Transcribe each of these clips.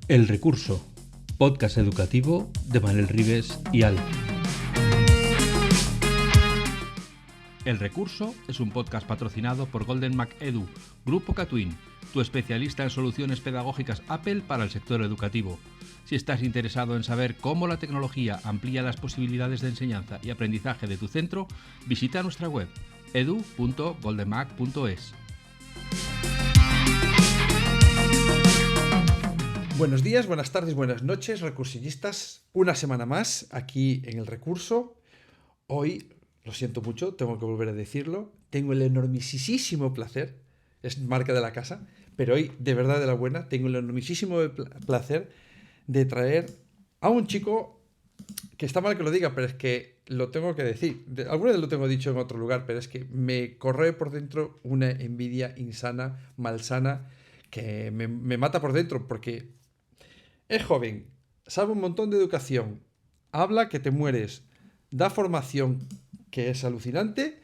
El Recurso, podcast educativo de Manel Ribes y Al. El Recurso es un podcast patrocinado por Golden Mac Edu, Grupo Catwin, tu especialista en soluciones pedagógicas Apple para el sector educativo. Si estás interesado en saber cómo la tecnología amplía las posibilidades de enseñanza y aprendizaje de tu centro, visita nuestra web edu.goldenmac.es. Buenos días, buenas tardes, buenas noches, recursillistas. Una semana más aquí en El Recurso. Hoy, lo siento mucho, tengo que volver a decirlo, tengo el enormisísimo placer, es marca de la casa, pero hoy, de verdad de la buena, tengo el enormisísimo placer de traer a un chico que está mal que lo diga, pero es que lo tengo que decir. Alguna vez lo tengo dicho en otro lugar, pero es que me corroe por dentro una envidia insana, malsana, que me mata por dentro, porque es joven, sabe un montón de educación, habla que te mueres, da formación que es alucinante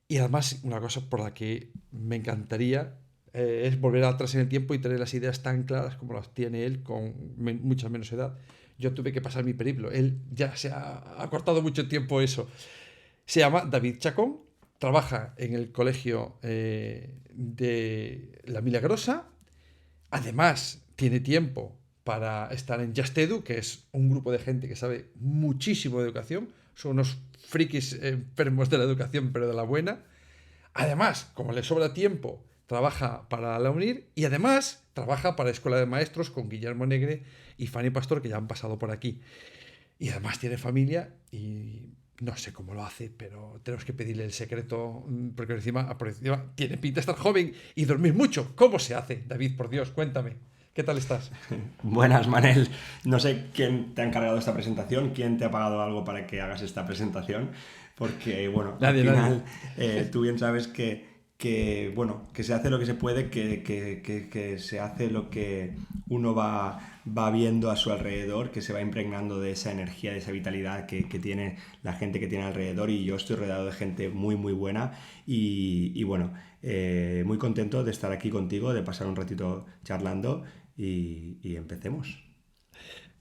y además una cosa por la que me encantaría es volver atrás en el tiempo y tener las ideas tan claras como las tiene él con mucha menos edad. Yo tuve que pasar mi periplo, él ya se ha cortado mucho tiempo eso. Se llama David Chacón, trabaja en el colegio de La Milagrosa, además tiene tiempo para estar en Just Edu, que es un grupo de gente que sabe muchísimo de educación, son unos frikis enfermos de la educación, pero de la buena. Además, como le sobra tiempo, trabaja para la UNIR y además trabaja para la Escuela de Maestros con Guillermo Negre y Fanny Pastor, que ya han pasado por aquí. Y además tiene familia y no sé cómo lo hace, pero tenemos que pedirle el secreto, porque encima tiene pinta de estar joven y dormir mucho. ¿Cómo se hace, David? Por Dios, cuéntame. ¿Qué tal estás? Buenas, Manel. No sé quién te ha encargado esta presentación, quién te ha pagado algo para que hagas esta presentación, porque, bueno, Nadie. al final tú bien sabes que se hace lo que se puede, que se hace lo que uno va viendo a su alrededor, que se va impregnando de esa energía, de esa vitalidad que tiene la gente que tiene alrededor, y yo estoy rodeado de gente muy, muy buena y bueno, muy contento de estar aquí contigo, de pasar un ratito charlando y empecemos.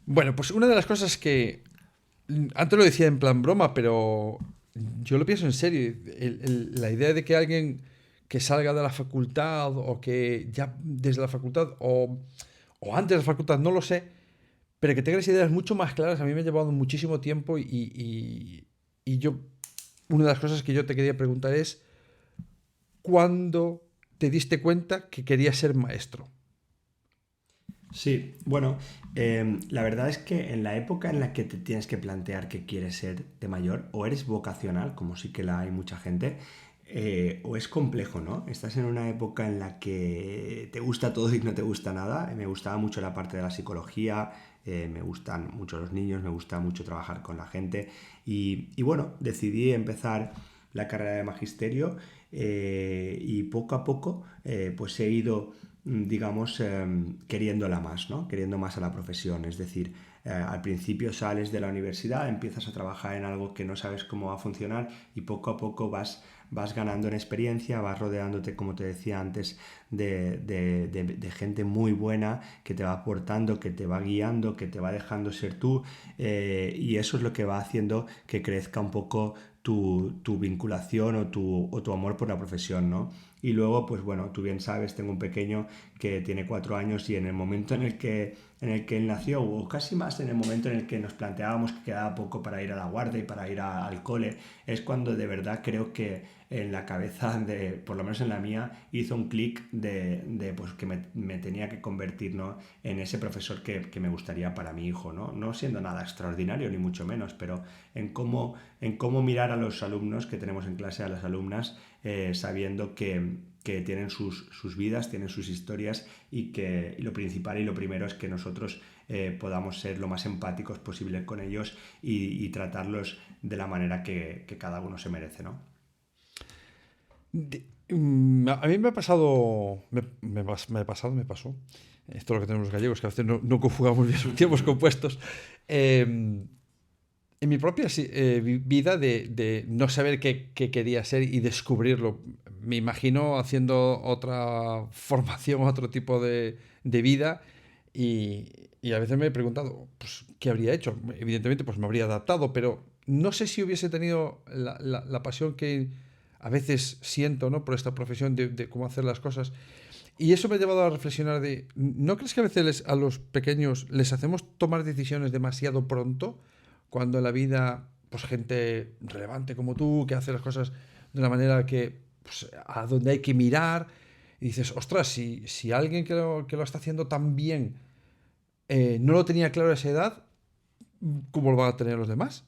Bueno, pues una de las cosas que antes lo decía en plan broma, pero yo lo pienso en serio. La idea de que alguien que salga de la facultad o que ya desde la facultad o antes de la facultad, no lo sé, pero que tenga las ideas mucho más claras, a mí me ha llevado muchísimo tiempo y yo, una de las cosas que yo te quería preguntar es, ¿cuándo te diste cuenta que querías ser maestro? Sí, bueno, la verdad es que en la época en la que te tienes que plantear que quieres ser de mayor, o eres vocacional, como sí que la hay mucha gente, o es complejo, ¿no? Estás en una época en la que te gusta todo y no te gusta nada. Me gustaba mucho la parte de la psicología, me gustan mucho los niños, me gusta mucho trabajar con la gente y bueno, decidí empezar la carrera de magisterio y poco a poco pues he ido digamos, queriéndola más, ¿no? Queriendo más a la profesión. Es decir, al principio sales de la universidad, empiezas a trabajar en algo que no sabes cómo va a funcionar y poco a poco vas ganando en experiencia, vas rodeándote, como te decía antes, de gente muy buena que te va aportando, que te va guiando, que te va dejando ser tú, y eso es lo que va haciendo que crezca un poco tu vinculación o tu amor por la profesión, ¿no? Y luego, pues bueno, tú bien sabes, tengo un pequeño que tiene 4 años y en el momento en el que él nació, o casi más en el momento en el que nos planteábamos que quedaba poco para ir a la guardia y para ir al cole, es cuando de verdad creo que en la cabeza, por lo menos en la mía, hizo un clic de pues que me tenía que convertir, ¿no?, en ese profesor que me gustaría para mi hijo, ¿no? No siendo nada extraordinario, ni mucho menos, pero en cómo mirar a los alumnos que tenemos en clase, a las alumnas, sabiendo que tienen sus vidas, tienen sus historias y lo principal y lo primero es que nosotros podamos ser lo más empáticos posible con ellos y tratarlos de la manera que cada uno se merece, ¿no? A mí me ha pasado, me pasó. Esto es lo que tenemos los gallegos, que a veces no conjugamos bien sus tiempos compuestos. En mi propia vida de no saber qué quería ser y descubrirlo. Me imagino haciendo otra formación, otro tipo de vida Y a veces me he preguntado, pues, ¿qué habría hecho? Evidentemente, pues me habría adaptado, pero no sé si hubiese tenido la pasión que a veces siento, ¿no? Por esta profesión de cómo hacer las cosas. Y eso me ha llevado a reflexionar de, ¿no crees que a veces a los pequeños les hacemos tomar decisiones demasiado pronto? Cuando en la vida, pues gente relevante como tú, que hace las cosas de una manera que, pues, a donde hay que mirar, y dices, ostras, si alguien que lo está haciendo tan bien no lo tenía claro a esa edad, ¿cómo lo van a tener los demás?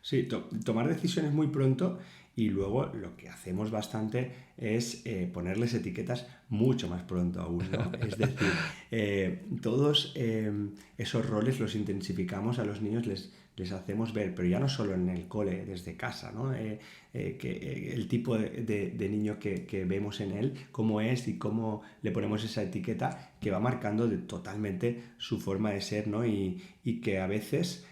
Sí, tomar decisiones muy pronto y luego lo que hacemos bastante es ponerles etiquetas mucho más pronto aún, ¿no? Es decir, todos esos roles los intensificamos a los niños, les hacemos ver, pero ya no solo en el cole, desde casa, ¿no? El tipo de niño que vemos en él, cómo es y cómo le ponemos esa etiqueta que va marcando totalmente su forma de ser, ¿no? Y que a veces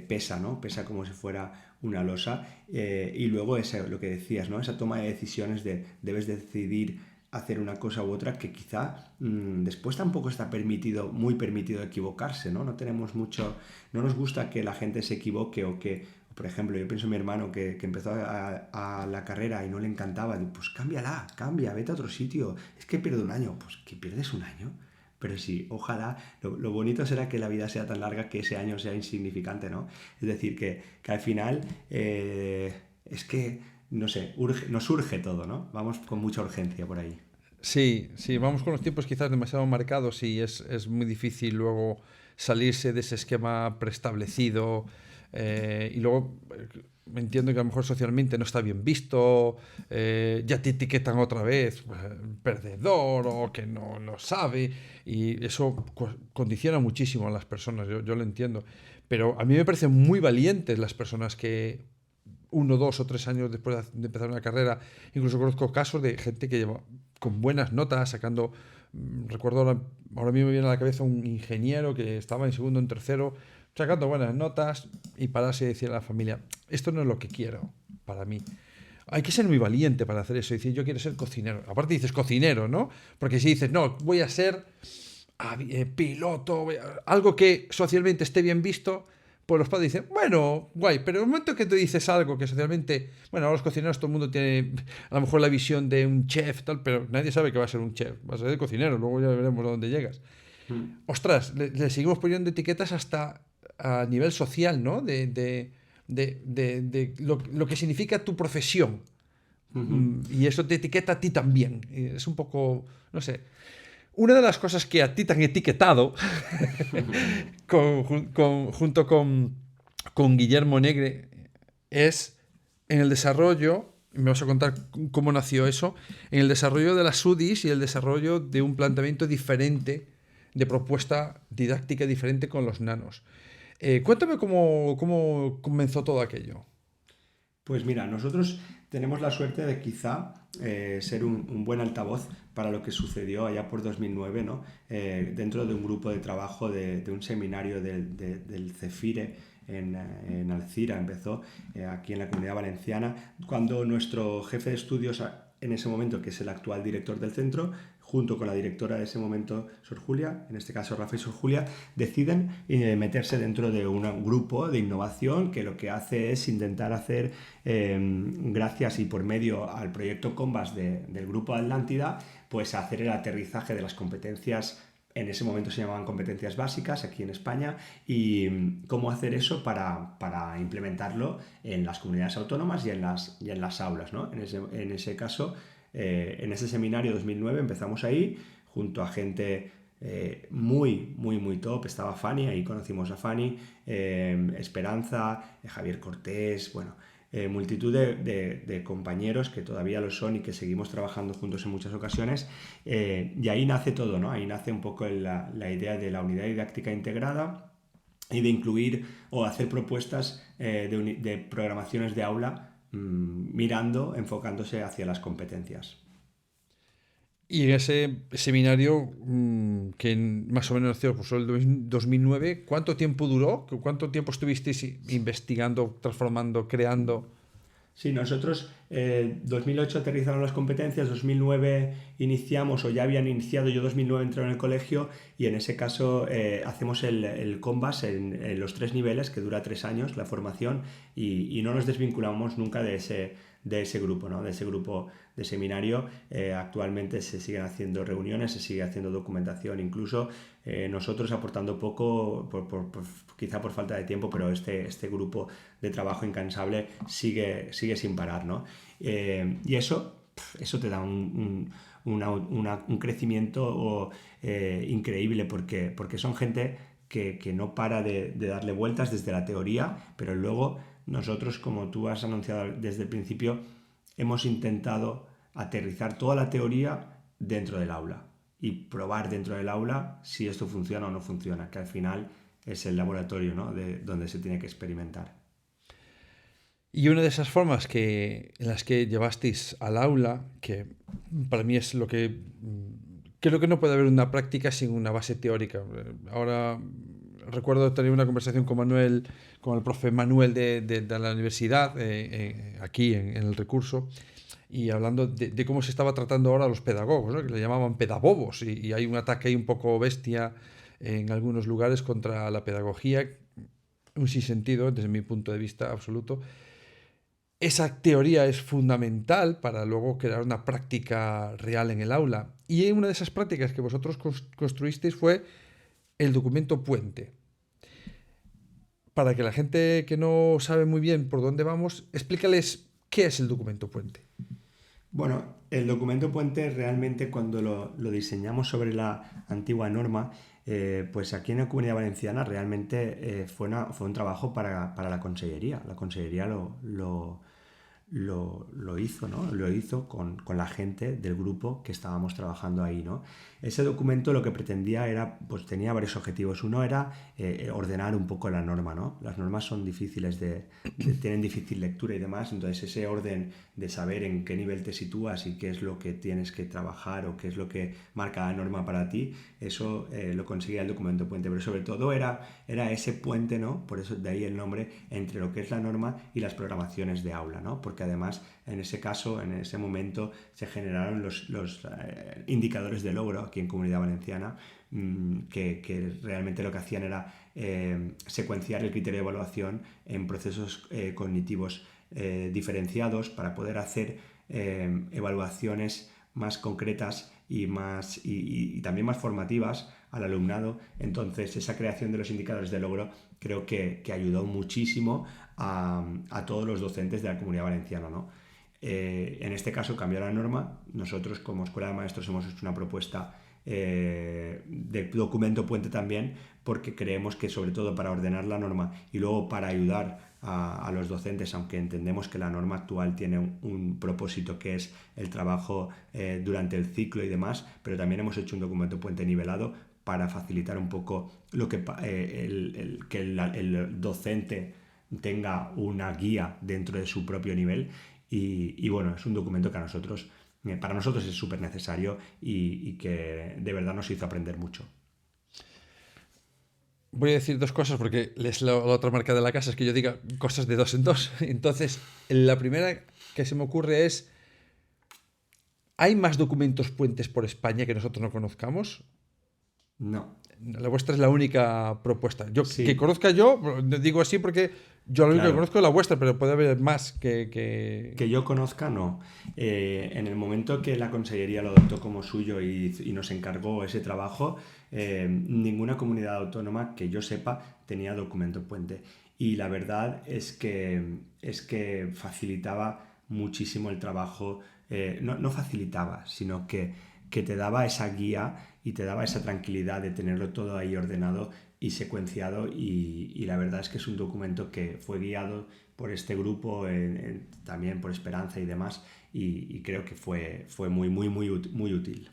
pesa, ¿no? Pesa como si fuera una losa. Y luego lo que decías, ¿no? Esa toma de decisiones debes decidir hacer una cosa u otra que quizá después tampoco está muy permitido equivocarse, ¿no? No nos gusta que la gente se equivoque o que, por ejemplo, yo pienso en mi hermano que empezó a la carrera y no le encantaba, pues cambia, vete a otro sitio, es que pierde un año, pues que pierdes un año. Pero sí, ojalá, lo bonito será que la vida sea tan larga que ese año sea insignificante, ¿no? Es decir, que al final es que, no sé, nos urge todo, ¿no? Vamos con mucha urgencia por ahí. Sí, sí, vamos con los tiempos quizás demasiado marcados y es muy difícil luego salirse de ese esquema preestablecido. Y luego me entiendo que a lo mejor socialmente no está bien visto, ya te etiquetan otra vez, perdedor o que no lo sabe, y eso condiciona muchísimo a las personas, yo lo entiendo. Pero a mí me parecen muy valientes las personas que 1, 2 o 3 años después de empezar una carrera, incluso conozco casos de gente que lleva con buenas notas, sacando, recuerdo ahora mismo me viene a la cabeza un ingeniero que estaba en segundo, en tercero, sacando buenas notas y pararse y decir a la familia, esto no es lo que quiero para mí. Hay que ser muy valiente para hacer eso y decir, yo quiero ser cocinero. Aparte dices cocinero, ¿no? Porque si dices, no, voy a ser piloto, algo que socialmente esté bien visto, pues los padres dicen, bueno, guay, pero en el momento que tú dices algo que socialmente, bueno, ahora los cocineros todo el mundo tiene a lo mejor la visión de un chef, tal, pero nadie sabe que va a ser un chef, va a ser el cocinero, luego ya veremos a dónde llegas. Ostras, le seguimos poniendo etiquetas hasta a nivel social, ¿no? De lo que significa tu profesión. Y eso te etiqueta a ti también. Y es un poco, no sé. Una de las cosas que a ti te han etiquetado, junto con Guillermo Negre, es en el desarrollo, me vas a contar cómo nació eso, en el desarrollo de las UDIs y el desarrollo de un planteamiento diferente, de propuesta didáctica diferente con los nanos. Cuéntame cómo comenzó todo aquello. Pues mira, nosotros tenemos la suerte de quizá ser un buen altavoz para lo que sucedió allá por 2009, ¿no? Dentro de un grupo de trabajo de un seminario del CEFIRE en Alcira, empezó aquí en la Comunidad Valenciana, cuando nuestro jefe de estudios en ese momento, que es el actual director del centro, junto con la directora de ese momento, Sor Julia, en este caso Rafa y Sor Julia, deciden meterse dentro de un grupo de innovación que lo que hace es intentar hacer, gracias y por medio al proyecto Combas del Grupo Atlántida, pues hacer el aterrizaje de las competencias. En ese momento se llamaban competencias básicas aquí en España, y cómo hacer eso para implementarlo en las comunidades autónomas y en las aulas, ¿no? En ese caso, en ese seminario 2009 empezamos ahí junto a gente muy, muy, muy top. Estaba Fanny, ahí conocimos a Fanny, Esperanza, Javier Cortés, bueno, multitud de compañeros que todavía lo son y que seguimos trabajando juntos en muchas ocasiones, y ahí nace todo, ¿no? Ahí nace un poco la idea de la unidad didáctica integrada y de incluir o hacer propuestas de programaciones de aula, enfocándose hacia las competencias. Y en ese seminario, que más o menos nació pues, el 2009, ¿cuánto tiempo duró? ¿Cuánto tiempo estuvisteis investigando, transformando, creando? Sí, nosotros 2008 aterrizaron las competencias, 2009 iniciamos, o ya habían iniciado, yo 2009 entré en el colegio, y en ese caso hacemos el Combas en los 3 niveles, que dura 3 años la formación, y no nos desvinculamos nunca de ese grupo, ¿no? De ese grupo de seminario. Actualmente se siguen haciendo reuniones, se sigue haciendo documentación, incluso nosotros aportando poco, quizá por falta de tiempo, pero este grupo de trabajo incansable sigue sin parar, ¿no? Y eso te da un crecimiento increíble, porque son gente que no para de darle vueltas desde la teoría, pero luego nosotros, como tú has anunciado desde el principio, hemos intentado aterrizar toda la teoría dentro del aula y probar dentro del aula si esto funciona o no funciona, que al final es el laboratorio, ¿no? Donde se tiene que experimentar. Y una de esas formas en las que llevasteis al aula, que para mí es lo que creo que no puede haber una práctica sin una base teórica. Ahora recuerdo tener una conversación con el profe Manuel de la universidad, aquí en el recurso, y hablando de cómo se estaba tratando ahora a los pedagogos, ¿no? Que le llamaban pedabobos, y hay un ataque ahí un poco bestia en algunos lugares contra la pedagogía, un sinsentido desde mi punto de vista absoluto. Esa teoría es fundamental para luego crear una práctica real en el aula. Y una de esas prácticas que vosotros construisteis fue el documento puente. Para que la gente que no sabe muy bien por dónde vamos, explícales qué es el documento puente. Bueno, el documento puente realmente, cuando lo diseñamos sobre la antigua norma, pues aquí en la Comunidad Valenciana realmente fue un trabajo para la Consellería. La Consellería lo hizo, ¿no? Lo hizo con la gente del grupo que estábamos trabajando ahí, ¿no? Ese documento lo que pretendía era, pues tenía varios objetivos. Uno era ordenar un poco la norma, ¿no? Las normas son difíciles tienen difícil lectura y demás, entonces ese orden de saber en qué nivel te sitúas y qué es lo que tienes que trabajar o qué es lo que marca la norma para ti, eso lo conseguía el documento puente, pero sobre todo era ese puente, ¿no? Por eso de ahí el nombre, entre lo que es la norma y las programaciones de aula, ¿no? Porque además en ese caso, en ese momento, se generaron los indicadores de logro aquí en Comunidad Valenciana, que realmente lo que hacían era secuenciar el criterio de evaluación en procesos cognitivos diferenciados para poder hacer evaluaciones más concretas y también más formativas al alumnado. Entonces esa creación de los indicadores de logro creo que ayudó muchísimo a todos los docentes de la Comunidad Valenciana, ¿no? En este caso cambió la norma. Nosotros como Escuela de Maestros hemos hecho una propuesta de documento puente también, porque creemos que sobre todo para ordenar la norma y luego para ayudar a los docentes, aunque entendemos que la norma actual tiene un propósito que es el trabajo durante el ciclo y demás, pero también hemos hecho un documento puente nivelado para facilitar un poco que el docente tenga una guía dentro de su propio nivel. Y bueno, es un documento que para nosotros es súper necesario y que de verdad nos hizo aprender mucho. Voy a decir dos cosas porque es la otra marca de la casa, es que yo diga cosas de dos en dos. Entonces, la primera que se me ocurre es: ¿hay más documentos puentes por España que nosotros no conozcamos? No. La vuestra es la única propuesta. Sí. Que conozca yo, digo así porque yo lo único que conozco es la vuestra, pero puede haber más que yo conozca, no. En el momento que la Consellería lo adoptó como suyo y nos encargó ese trabajo, ninguna comunidad autónoma que yo sepa tenía documento puente. Y la verdad es que facilitaba muchísimo el trabajo. No facilitaba, sino que te daba esa guía y te daba esa tranquilidad de tenerlo todo ahí ordenado y secuenciado, y la verdad es que es un documento que fue guiado por este grupo, también por Esperanza y demás, y creo que fue muy, muy, muy, muy útil.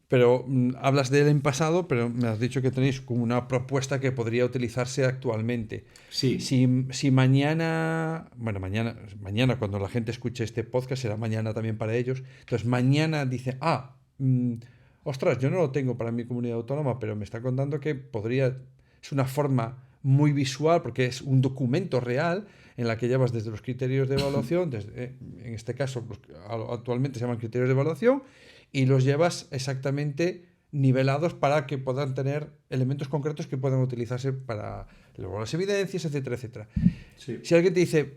Pero hablas de él en pasado, pero me has dicho que tenéis como una propuesta que podría utilizarse actualmente. Sí. Si mañana, bueno, mañana cuando la gente escuche este podcast, será mañana también para ellos. Entonces mañana dice, ostras, yo no lo tengo para mi comunidad autónoma, pero me está contando que es una forma muy visual porque es un documento real en la que llevas desde los criterios de evaluación, en este caso actualmente se llaman criterios de evaluación, y los llevas exactamente nivelados para que puedan tener elementos concretos que puedan utilizarse para luego las evidencias, etcétera, etcétera. Sí. Si alguien te dice,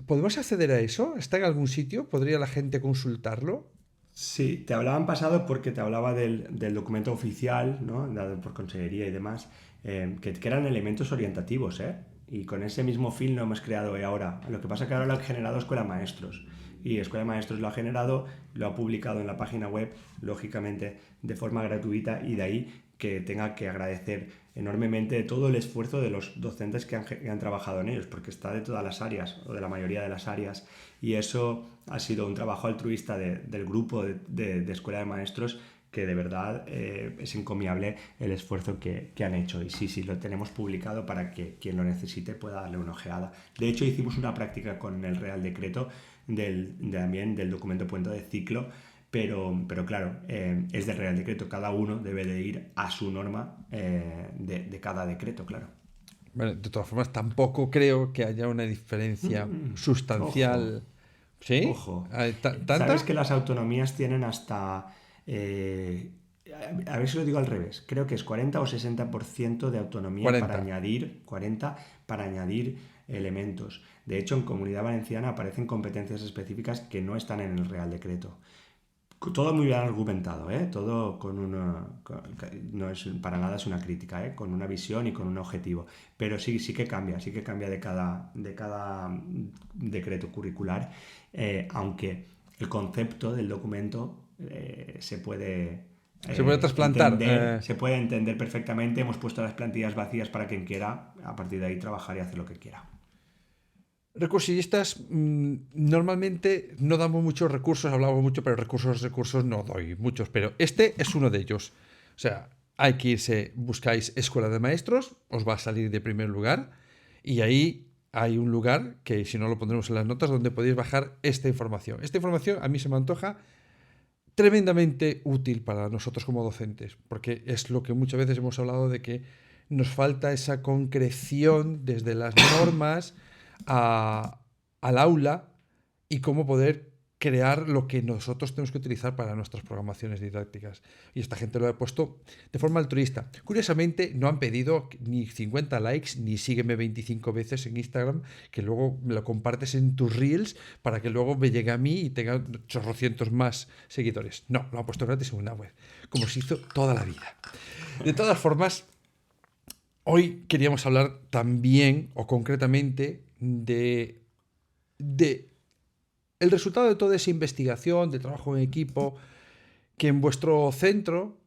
¿podemos acceder a eso? ¿Está en algún sitio? ¿Podría la gente consultarlo? Sí, te hablaba en pasado porque te hablaba del documento oficial, ¿no? Dado por Consellería y demás, que eran elementos orientativos, ¿eh? Y con ese mismo fin lo hemos creado ahora. Lo que pasa es que ahora lo ha generado Escuela de Maestros. Y Escuela de Maestros lo ha generado, lo ha publicado en la página web, lógicamente de forma gratuita, y de ahí que tenga que agradecer enormemente todo el esfuerzo de los docentes que han trabajado en ellos, porque está de todas las áreas, o de la mayoría de las áreas, y eso ha sido un trabajo altruista del grupo de Escuela de Maestros, que de verdad es encomiable el esfuerzo que han hecho. Y sí, lo tenemos publicado para que quien lo necesite pueda darle una ojeada. De hecho, hicimos una práctica con el Real Decreto también del documento puente de ciclo, pero claro, es del Real Decreto. Cada uno debe de ir a su norma de cada decreto, claro. Bueno, de todas formas, tampoco creo que haya una diferencia sustancial. Ojo. ¿Sí? Ojo. ¿Tanta? Sabes que las autonomías tienen hasta... a ver si lo digo al revés. Creo que es 40 o 60% de autonomía 40. para añadir elementos. De hecho, en Comunidad Valenciana aparecen competencias específicas que no están en el Real Decreto. Todo muy bien argumentado, ¿eh? Todo no es para nada es una crítica, con una visión y con un objetivo. Pero sí que cambia de cada decreto curricular, aunque el concepto del documento se puede trasplantar. Se puede entender perfectamente. Hemos puesto las plantillas vacías para quien quiera, a partir de ahí, trabajar y hacer lo que quiera. Recursillistas, normalmente no damos muchos recursos, hablamos mucho, pero recursos no doy muchos, pero este es uno de ellos. O sea, hay que irse, buscáis Escuela de Maestros, os va a salir de primer lugar, y ahí hay un lugar, que si no lo pondremos en las notas, donde podéis bajar esta información. Esta información a mí se me antoja tremendamente útil para nosotros como docentes, porque es lo que muchas veces hemos hablado de que nos falta esa concreción desde las normas al aula y cómo poder crear lo que nosotros tenemos que utilizar para nuestras programaciones didácticas. Y esta gente lo ha puesto de forma altruista. Curiosamente, no han pedido ni 50 likes, ni sígueme 25 veces en Instagram, que luego me lo compartes en tus reels para que luego me llegue a mí y tenga 800 más seguidores. No, lo han puesto gratis en una web, como se hizo toda la vida. De todas formas, hoy queríamos hablar también, o concretamente, de el resultado de toda esa investigación, de trabajo en equipo, que en vuestro centro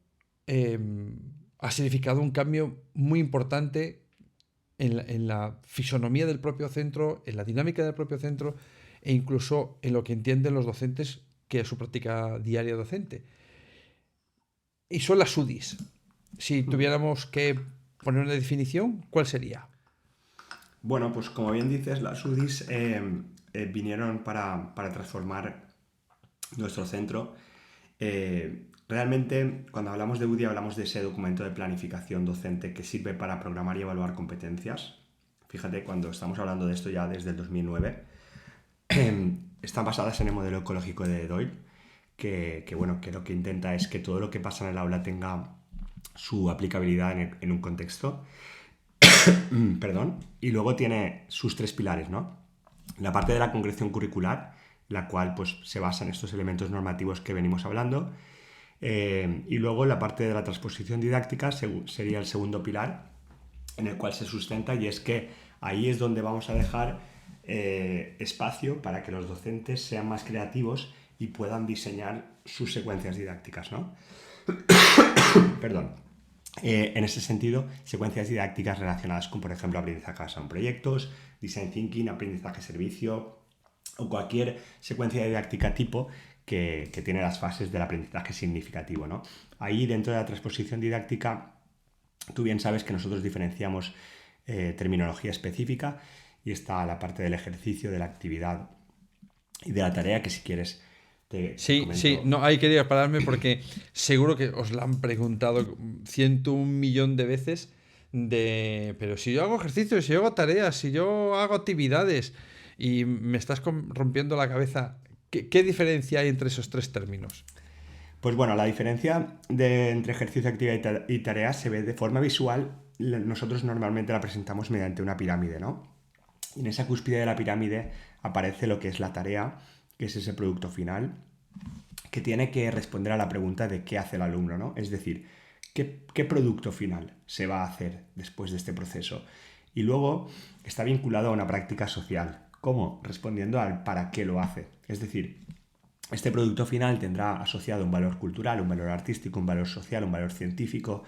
ha significado un cambio muy importante en la fisonomía del propio centro, en la dinámica del propio centro, e incluso en lo que entienden los docentes, que es su práctica diaria docente. Y son las UDIs. Si tuviéramos que poner una definición, ¿cuál sería? Bueno, pues como bien dices, las UDIs vinieron para transformar nuestro centro. Realmente, cuando hablamos de UDI, hablamos de ese documento de planificación docente que sirve para programar y evaluar competencias. Fíjate, cuando estamos hablando de esto ya desde el 2009, están basadas en el modelo ecológico de Doyle, que lo que intenta es que todo lo que pasa en el aula tenga su aplicabilidad en un contexto. Perdón. Y luego tiene sus 3 pilares, ¿no? La parte de la concreción curricular, la cual pues se basa en estos elementos normativos que venimos hablando. Y luego la parte de la transposición didáctica sería el segundo pilar, en el cual se sustenta, y es que ahí es donde vamos a dejar espacio para que los docentes sean más creativos y puedan diseñar sus secuencias didácticas, ¿no? Perdón. En ese sentido, secuencias didácticas relacionadas con, por ejemplo, aprendizaje basado en proyectos, design thinking, aprendizaje servicio o cualquier secuencia didáctica tipo que tiene las fases del aprendizaje significativo, ¿no? Ahí, dentro de la transposición didáctica, tú bien sabes que nosotros diferenciamos terminología específica, y está la parte del ejercicio, de la actividad y de la tarea, que si quieres... Sí, no, ahí quería pararme porque seguro que os la han preguntado 101 millones de veces pero si yo hago ejercicios, si yo hago tareas, si yo hago actividades, y me estás rompiendo la cabeza. ¿Qué diferencia hay entre esos tres términos? Pues bueno, la diferencia entre ejercicio, actividad y tarea se ve de forma visual. Nosotros normalmente la presentamos mediante una pirámide, ¿no? En esa cúspide de la pirámide aparece lo que es la tarea, que es ese producto final, que tiene que responder a la pregunta de qué hace el alumno, ¿no? Es decir, ¿qué producto final se va a hacer después de este proceso? Y luego está vinculado a una práctica social. ¿Cómo? Respondiendo al para qué lo hace. Es decir, este producto final tendrá asociado un valor cultural, un valor artístico, un valor social, un valor científico,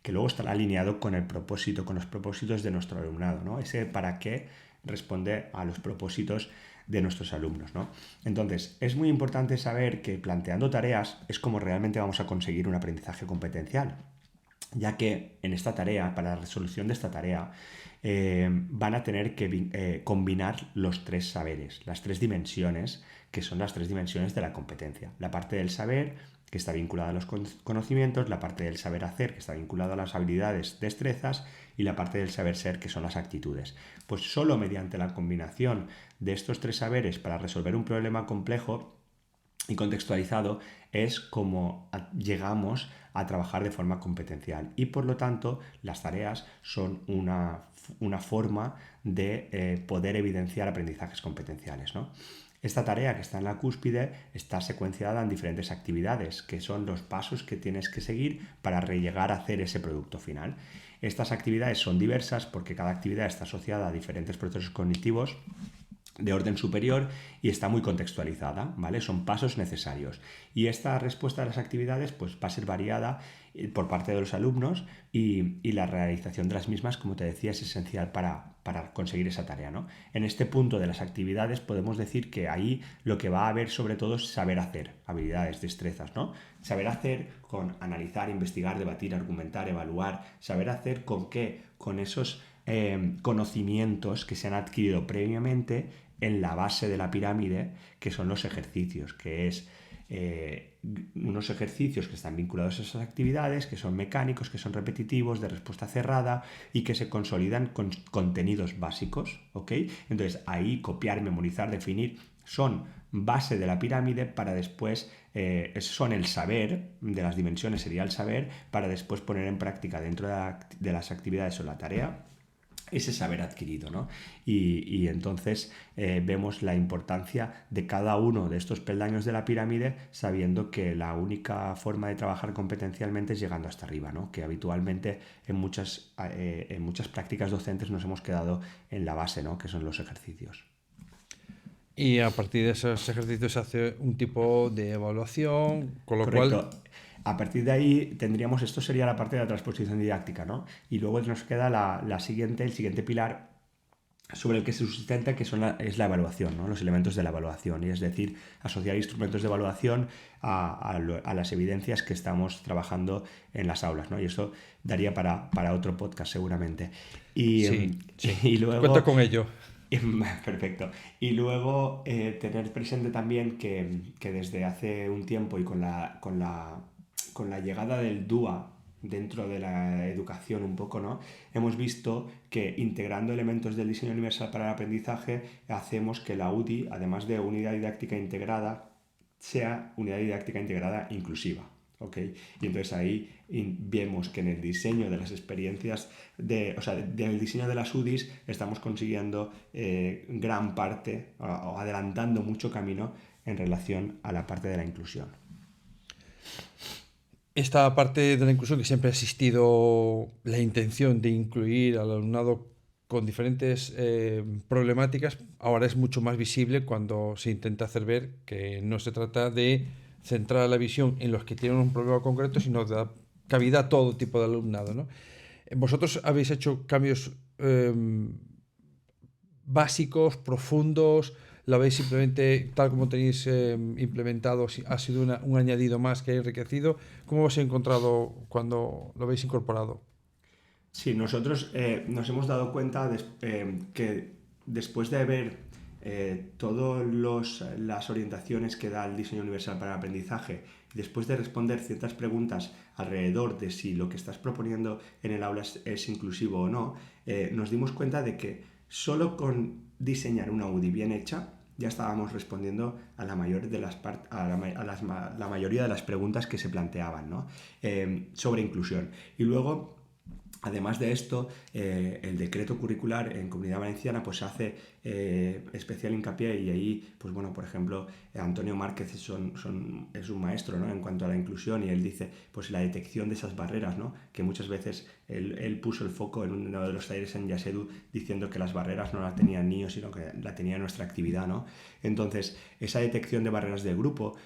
que luego estará alineado con el propósito, con los propósitos de nuestro alumnado, ¿no? Ese para qué responde a los propósitos de nuestros alumnos, ¿no? Entonces, es muy importante saber que planteando tareas es como realmente vamos a conseguir un aprendizaje competencial, ya que en esta tarea, para la resolución de esta tarea, van a tener que combinar los tres saberes, las tres dimensiones, que son las tres dimensiones de la competencia. La parte del saber, que está vinculada a los conocimientos, la parte del saber hacer, que está vinculada a las habilidades, destrezas, y la parte del saber ser, que son las actitudes. Pues solo mediante la combinación de estos tres saberes para resolver un problema complejo y contextualizado es como llegamos a trabajar de forma competencial, y por lo tanto las tareas son una forma de poder evidenciar aprendizajes competenciales, ¿no? Esta tarea que está en la cúspide está secuenciada en diferentes actividades, que son los pasos que tienes que seguir para llegar a hacer ese producto final. Estas actividades son diversas porque cada actividad está asociada a diferentes procesos cognitivos de orden superior y está muy contextualizada, ¿vale? Son pasos necesarios. Y esta respuesta a las actividades pues, va a ser variada por parte de los alumnos, y la realización de las mismas, como te decía, es esencial para conseguir esa tarea, ¿no? En este punto de las actividades podemos decir que ahí lo que va a haber sobre todo es saber hacer, habilidades, destrezas, ¿no? Saber hacer con analizar, investigar, debatir, argumentar, evaluar. Saber hacer con qué, con esos conocimientos que se han adquirido previamente en la base de la pirámide, que son los ejercicios, que es unos ejercicios que están vinculados a esas actividades, que son mecánicos, que son repetitivos, de respuesta cerrada y que se consolidan con contenidos básicos, ¿ok? Entonces ahí copiar, memorizar, definir son base de la pirámide para después, son el saber, de las dimensiones sería el saber, para después poner en práctica dentro de las actividades o la tarea ese saber adquirido, ¿no? Y entonces vemos la importancia de cada uno de estos peldaños de la pirámide, sabiendo que la única forma de trabajar competencialmente es llegando hasta arriba, ¿no? Que habitualmente en muchas prácticas docentes nos hemos quedado en la base, ¿no? Que son los ejercicios. Y a partir de esos ejercicios se hace un tipo de evaluación, con lo Correcto. cual... A partir de ahí tendríamos, esto sería la parte de la transposición didáctica, ¿no? Y luego nos queda el siguiente pilar sobre el que se sustenta, que es la evaluación, ¿no? Los elementos de la evaluación, y es decir, asociar instrumentos de evaluación a las evidencias que estamos trabajando en las aulas, ¿no? Y eso daría para otro podcast seguramente. Sí. Y luego... Cuenta con ello. Perfecto. Y luego tener presente también que desde hace un tiempo y con la llegada del DUA dentro de la educación un poco, ¿no? Hemos visto que integrando elementos del diseño universal para el aprendizaje hacemos que la UDI, además de unidad didáctica integrada, sea unidad didáctica integrada inclusiva. ¿Okay? Y entonces ahí vemos que en el diseño de las experiencias, del diseño de las UDIs, estamos consiguiendo gran parte o adelantando mucho camino en relación a la parte de la inclusión. Esta parte de la inclusión, que siempre ha existido la intención de incluir al alumnado con diferentes problemáticas, ahora es mucho más visible cuando se intenta hacer ver que no se trata de centrar la visión en los que tienen un problema concreto, sino de dar cabida a todo tipo de alumnado, ¿no? Vosotros habéis hecho cambios básicos, profundos, lo habéis simplemente, tal como tenéis implementado, ha sido un añadido más que ha enriquecido. ¿Cómo os habéis encontrado cuando lo habéis incorporado? Sí, nosotros nos hemos dado cuenta que después de ver todas las orientaciones que da el diseño universal para el aprendizaje, después de responder ciertas preguntas alrededor de si lo que estás proponiendo en el aula es inclusivo o no, nos dimos cuenta de que Solo con diseñar una UDI bien hecha ya estábamos respondiendo a la mayoría de las preguntas que se planteaban, ¿no? Sobre inclusión. Y luego, además de esto, el decreto curricular en Comunidad Valenciana pues hace especial hincapié, y ahí, pues bueno, por ejemplo, Antonio Márquez es un maestro, ¿no?, en cuanto a la inclusión, y él dice pues la detección de esas barreras, ¿no?, que muchas veces él puso el foco en uno de los talleres en Yasedu diciendo que las barreras no las tenían niños, sino que la tenía nuestra actividad, ¿no? Entonces, esa detección de barreras del grupo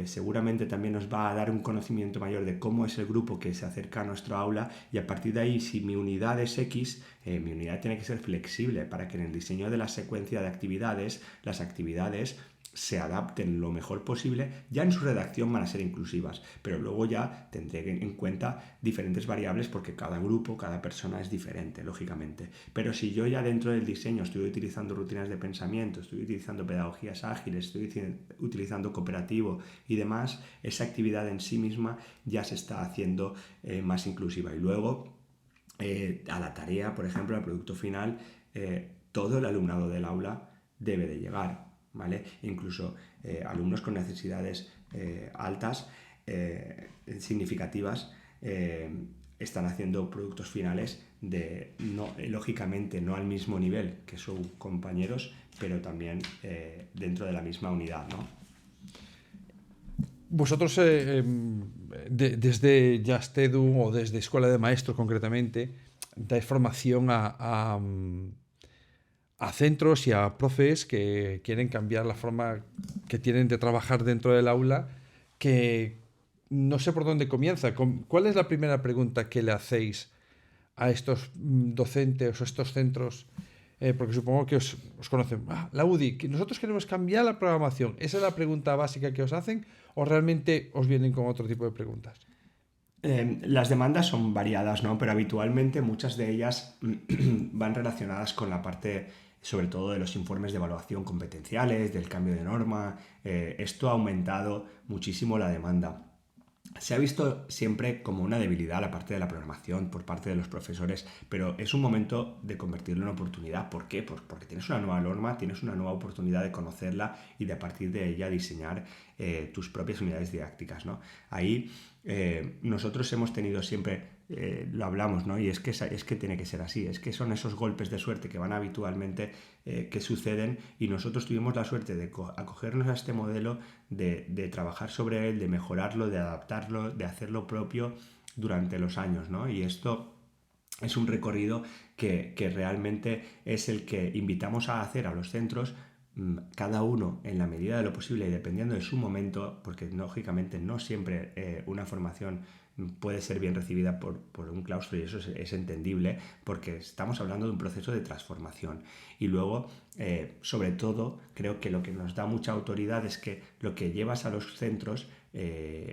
seguramente también nos va a dar un conocimiento mayor de cómo es el grupo que se acerca a nuestro aula, y a partir de ahí, si mi unidad es X, mi unidad tiene que ser flexible para que en el diseño de la secuencia de actividades, las actividades se adapten lo mejor posible. Ya en su redacción van a ser inclusivas, pero luego ya tendré en cuenta diferentes variables porque cada grupo, cada persona es diferente, lógicamente. Pero si yo ya dentro del diseño estoy utilizando rutinas de pensamiento, estoy utilizando pedagogías ágiles, estoy utilizando cooperativo y demás, esa actividad en sí misma ya se está haciendo más inclusiva. Y luego, a la tarea, por ejemplo, al producto final, todo el alumnado del aula debe de llegar, ¿vale? Incluso alumnos con necesidades altas, significativas, están haciendo productos finales lógicamente no al mismo nivel que sus compañeros, pero también dentro de la misma unidad, ¿no? Vosotros, desde Yastedu o desde Escuela de Maestros concretamente, dais formación a centros y a profes que quieren cambiar la forma que tienen de trabajar dentro del aula, que no sé por dónde comienza. ¿Cuál es la primera pregunta que le hacéis a estos docentes o estos centros? Porque supongo que os conocen. La UDI, que nosotros queremos cambiar la programación. ¿Esa es la pregunta básica que os hacen o realmente os vienen con otro tipo de preguntas? Las demandas son variadas, ¿no? Pero habitualmente muchas de ellas van relacionadas con la parte, sobre todo, de los informes de evaluación competenciales, del cambio de norma. Esto ha aumentado muchísimo la demanda. Se ha visto siempre como una debilidad la parte de la programación por parte de los profesores, pero es un momento de convertirlo en oportunidad. ¿Por qué? Porque tienes una nueva norma, tienes una nueva oportunidad de conocerla y de a partir de ella diseñar tus propias unidades didácticas, ¿no? Ahí nosotros hemos tenido siempre, lo hablamos, ¿no? Y es que tiene que ser así, es que son esos golpes de suerte que van habitualmente, que suceden, y nosotros tuvimos la suerte de acogernos a este modelo, de trabajar sobre él, de mejorarlo, de adaptarlo, de hacerlo propio durante los años, ¿no? Y esto es un recorrido que realmente es el que invitamos a hacer a los centros, cada uno en la medida de lo posible y dependiendo de su momento, porque lógicamente no siempre una formación puede ser bien recibida por un claustro, y eso es entendible porque estamos hablando de un proceso de transformación. Y luego, sobre todo, creo que lo que nos da mucha autoridad es que lo que llevas a los centros,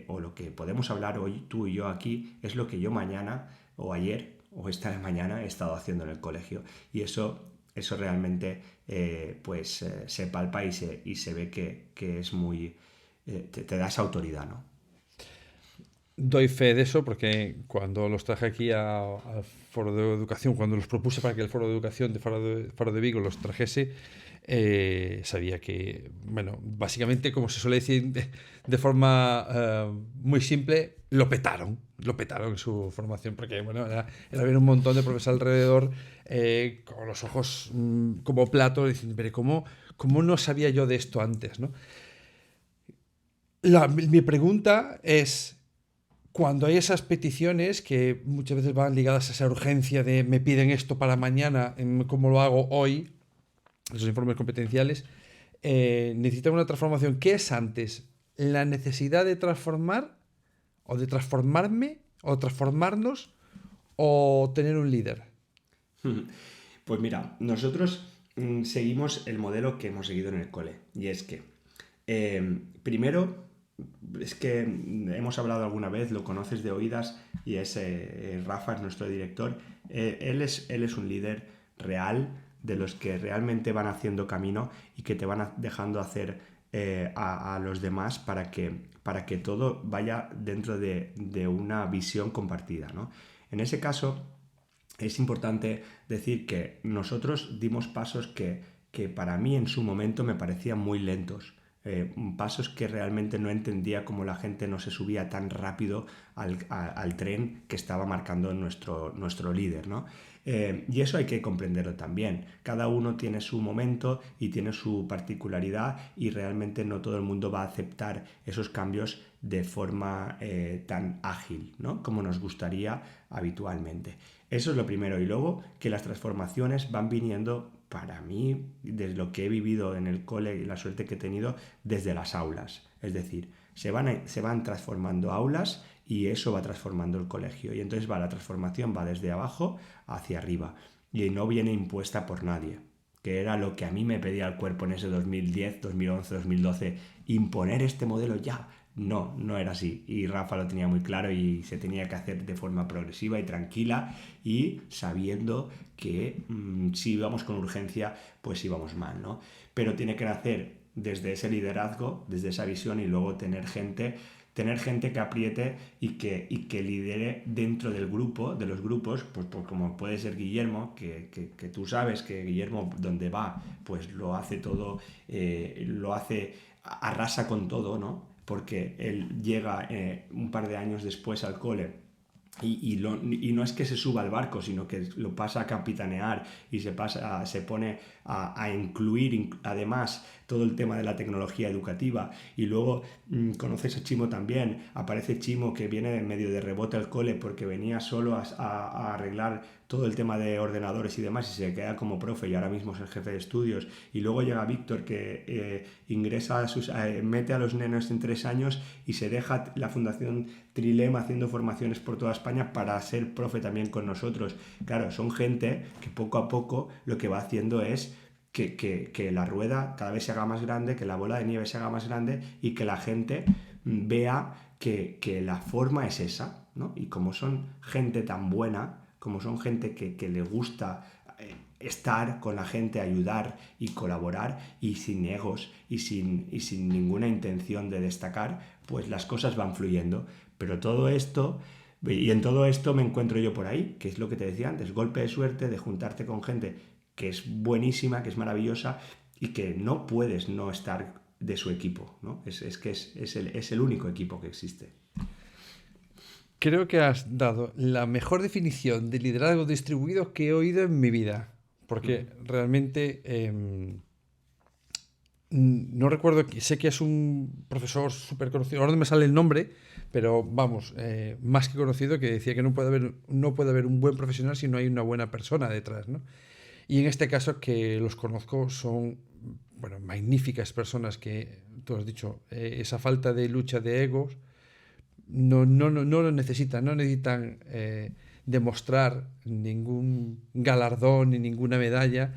o lo que podemos hablar hoy tú y yo aquí, es lo que yo mañana o ayer o esta mañana he estado haciendo en el colegio, y eso realmente se palpa y se ve que es muy... te da esa autoridad, ¿no? Doy fe de eso porque cuando los traje aquí al Foro de Educación, cuando los propuse para que el Foro de Educación de Faro de Vigo los trajese, sabía que, bueno, básicamente, como se suele decir de forma muy simple, lo petaron en su formación, porque, bueno, era ver un montón de profesores alrededor con los ojos como platos, diciendo, pero ¿cómo no sabía yo de esto antes, ¿no? Mi pregunta es, cuando hay esas peticiones que muchas veces van ligadas a esa urgencia de me piden esto para mañana, ¿cómo lo hago hoy? Esos informes competenciales, necesitan una transformación. ¿Qué es antes? ¿La necesidad de transformar o de transformarme o transformarnos o tener un líder? Pues mira, nosotros seguimos el modelo que hemos seguido en el cole, y es que primero, es que hemos hablado alguna vez, lo conoces de oídas, y es Rafa, es nuestro director. Él es un líder real, de los que realmente van haciendo camino y que te van dejando hacer a los demás para que todo vaya dentro de una visión compartida, ¿no? En ese caso, es importante decir que nosotros dimos pasos que para mí en su momento me parecían muy lentos. Pasos que realmente no entendía cómo la gente no se subía tan rápido al tren que estaba marcando nuestro líder, ¿no? Y eso hay que comprenderlo también. Cada uno tiene su momento y tiene su particularidad y realmente no todo el mundo va a aceptar esos cambios de forma tan ágil, ¿no? Como nos gustaría habitualmente. Eso es lo primero. Y luego que las transformaciones van viniendo, para mí, desde lo que he vivido en el cole y la suerte que he tenido, desde las aulas. Es decir, se van transformando aulas y eso va transformando el colegio. Y entonces la transformación va desde abajo hacia arriba. Y no viene impuesta por nadie, que era lo que a mí me pedía el cuerpo en ese 2010, 2011, 2012, imponer este modelo ya. No era así. Y Rafa lo tenía muy claro y se tenía que hacer de forma progresiva y tranquila y sabiendo que si íbamos con urgencia, pues íbamos mal, ¿no? Pero tiene que nacer desde ese liderazgo, desde esa visión y luego tener gente que apriete y que lidere dentro del grupo, de los grupos, pues como puede ser Guillermo, que tú sabes que Guillermo donde va, pues lo hace todo, arrasa con todo, ¿no? Porque él llega un par de años después al cole y no es que se suba al barco, sino que lo pasa a capitanear y se pone a incluir además todo el tema de la tecnología educativa. Y luego conoces a Chimo también. Aparece Chimo, que viene en medio de rebote al cole porque venía solo a arreglar todo el tema de ordenadores y demás, y se queda como profe y ahora mismo es el jefe de estudios. Y luego llega Víctor, que ingresa mete a los nenes en 3 años y se deja la Fundación Trilem haciendo formaciones por toda España para ser profe también con nosotros. Claro, son gente que poco a poco lo que va haciendo es que la rueda cada vez se haga más grande, que la bola de nieve se haga más grande y que la gente vea que la forma es esa, ¿no? Y como son gente tan buena, como son gente que le gusta estar con la gente, ayudar y colaborar y sin egos y sin ninguna intención de destacar, pues las cosas van fluyendo. Pero todo esto, y en todo esto me encuentro yo por ahí, que es lo que te decía antes, golpe de suerte de juntarte con gente que es buenísima, que es maravillosa y que no puedes no estar de su equipo, ¿no? Es el único equipo que existe. Creo que has dado la mejor definición de liderazgo distribuido que he oído en mi vida. Porque realmente no recuerdo, sé que es un profesor súper conocido, ahora no me sale el nombre, pero vamos, más que conocido, que decía que no puede haber un buen profesional si no hay una buena persona detrás, ¿no? Y en este caso, que los conozco, son, bueno, magníficas personas que, tú has dicho, esa falta de lucha de egos, no lo necesitan, no necesitan demostrar ningún galardón ni ninguna medalla,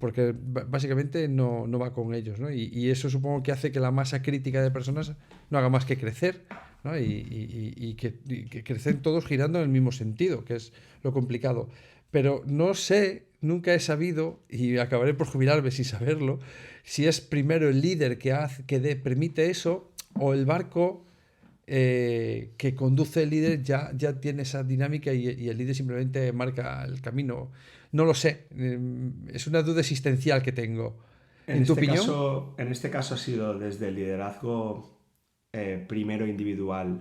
porque básicamente no va con ellos, ¿no? Y eso supongo que hace que la masa crítica de personas no haga más que crecer, ¿no? Y que crecen todos girando en el mismo sentido, que es lo complicado. Pero no sé, nunca he sabido, y acabaré por jubilarme sin saberlo, si es primero el líder que permite eso o el barco que conduce el líder ya tiene esa dinámica y el líder simplemente marca el camino. No lo sé, es una duda existencial que tengo. ¿En tu opinión? En este caso ha sido desde el liderazgo primero individual.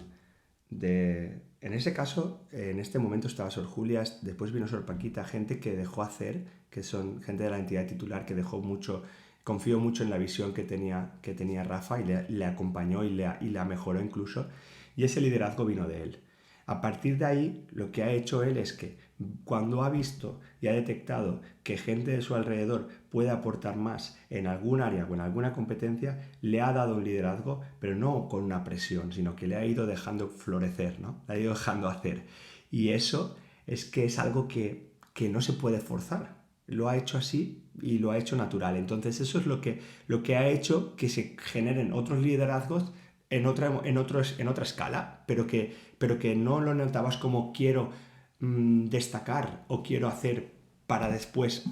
En ese caso, en este momento estaba Sor Julia, después vino Sor Paquita, gente que dejó hacer, que son gente de la entidad titular que dejó mucho. Confío mucho en la visión que tenía Rafa y le acompañó y la mejoró incluso, y ese liderazgo vino de él. A partir de ahí, lo que ha hecho él es que cuando ha visto y ha detectado que gente de su alrededor puede aportar más en algún área o en alguna competencia, le ha dado un liderazgo, pero no con una presión, sino que le ha ido dejando florecer, ¿no? Le ha ido dejando hacer. Y eso es algo que no se puede forzar. Lo ha hecho así y lo ha hecho natural. Entonces eso es lo que ha hecho que se generen otros liderazgos en otra escala, pero que no lo notabas como quiero destacar o quiero hacer para después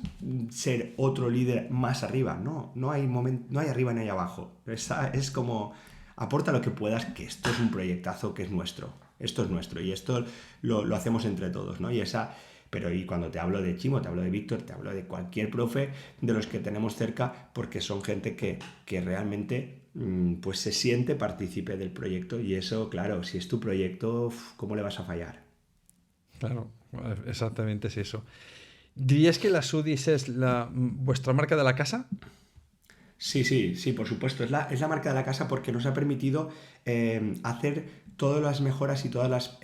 ser otro líder más arriba. No hay arriba ni hay abajo. Es como aporta lo que puedas, que esto es un proyectazo que es nuestro. Esto es nuestro y esto lo hacemos entre todos, ¿no? Y esa Pero y cuando te hablo de Chimo, te hablo de Víctor, te hablo de cualquier profe de los que tenemos cerca, porque son gente que realmente pues se siente partícipe del proyecto, y eso, claro, si es tu proyecto, ¿cómo le vas a fallar? Claro, exactamente es eso. ¿Dirías que las UDIs es vuestra marca de la casa? Sí, por supuesto. Es la marca de la casa porque nos ha permitido hacer todas las mejoras y todas las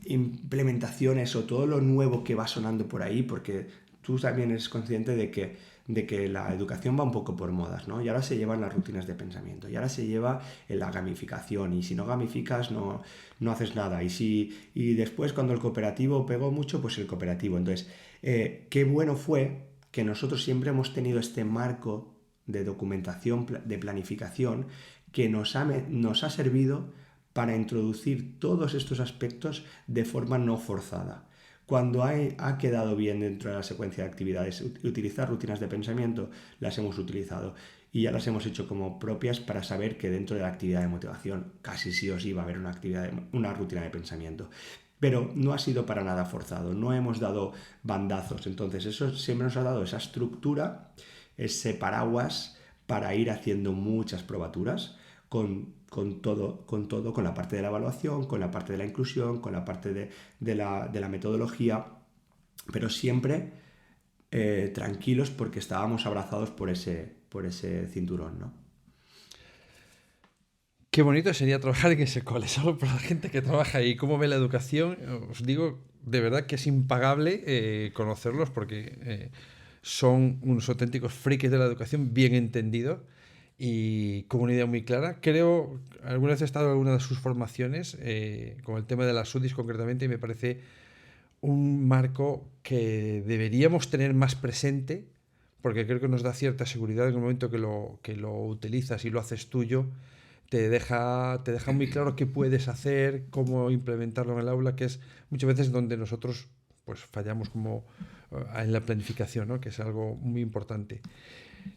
implementaciones, o todo lo nuevo que va sonando por ahí, porque tú también eres consciente de que la educación va un poco por modas, ¿no? Y ahora se llevan las rutinas de pensamiento, y ahora se lleva la gamificación, y si no gamificas no haces nada. Y después, cuando el cooperativo pegó mucho, pues el cooperativo. Entonces, qué bueno fue que nosotros siempre hemos tenido este marco de documentación, de planificación, que nos ha servido para introducir todos estos aspectos de forma no forzada. Cuando ha quedado bien dentro de la secuencia de actividades utilizar rutinas de pensamiento, las hemos utilizado, y ya las hemos hecho como propias para saber que dentro de la actividad de motivación casi sí o sí va a haber una rutina de pensamiento. Pero no ha sido para nada forzado, no hemos dado bandazos. Entonces eso siempre nos ha dado esa estructura, ese paraguas para ir haciendo muchas probaturas con todo, con la parte de la evaluación, con la parte de la inclusión, con la parte de la metodología, pero siempre tranquilos, porque estábamos abrazados por ese cinturón, ¿no? Qué bonito sería trabajar en ese cole, solo por la gente que trabaja ahí. ¿Cómo ve la educación? Os digo, de verdad que es impagable conocerlos, porque son unos auténticos frikis de la educación, bien entendidos y con una idea muy clara. Creo, alguna vez he estado en alguna de sus formaciones, con el tema de las UDIs concretamente, y me parece un marco que deberíamos tener más presente, porque creo que nos da cierta seguridad en el momento que lo utilizas y lo haces tuyo. Te deja muy claro qué puedes hacer, cómo implementarlo en el aula, que es muchas veces donde nosotros pues fallamos, como en la planificación, ¿no? Que es algo muy importante.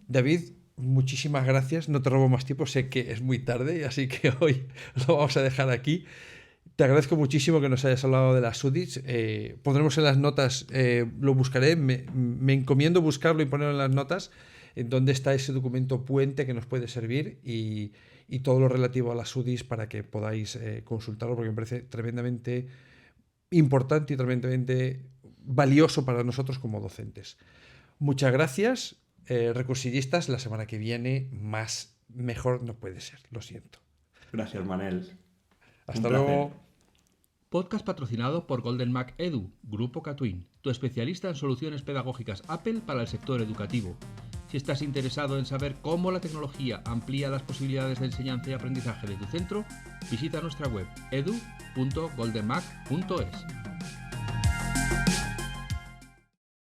David, muchísimas gracias. No te robo más tiempo, sé que es muy tarde, así que hoy lo vamos a dejar aquí. Te agradezco muchísimo que nos hayas hablado de las UDIs. Pondremos en las notas, lo buscaré, me encomiendo buscarlo y ponerlo en las notas, en dónde está ese documento puente que nos puede servir, y todo lo relativo a las UDIs, para que podáis consultarlo, porque me parece tremendamente importante y tremendamente valioso para nosotros como docentes. Muchas gracias, recursillistas. La semana que viene mejor no puede ser, lo siento. Gracias, Manel. Hasta luego. Podcast patrocinado por Golden Mac Edu, Grupo Catwin, tu especialista en soluciones pedagógicas Apple para el sector educativo. Si estás interesado en saber cómo la tecnología amplía las posibilidades de enseñanza y aprendizaje de tu centro, visita nuestra web edu.goldenmac.es.